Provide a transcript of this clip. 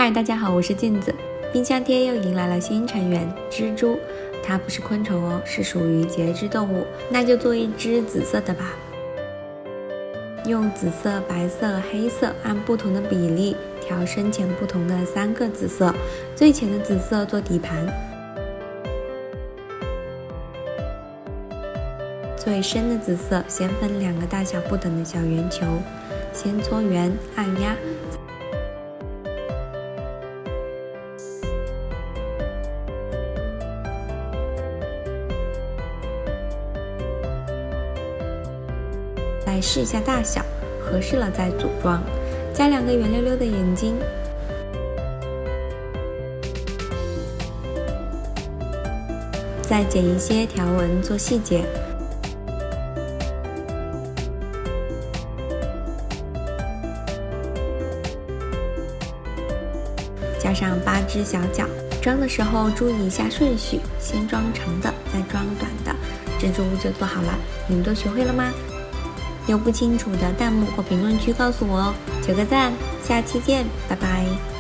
嗨，大家好，我是镜子。冰箱贴又迎来了新成员蜘蛛，它不是昆虫哦，是属于节肢动物。那就做一只紫色的吧。用紫色、白色、黑色按不同的比例调深浅不同的3个紫色，最浅的紫色做底盘，最深的紫色先分2个大小不等的小圆球，先搓圆按压，再试一下大小，合适了再组装。加2个圆溜溜的眼睛，再剪一些条纹做细节。加上8只小脚，装的时候注意一下顺序，先装长的，再装短的，蜘蛛就做好了。你们都学会了吗？有不清楚的弹幕或评论区告诉我哦。9个赞，下期见，拜拜。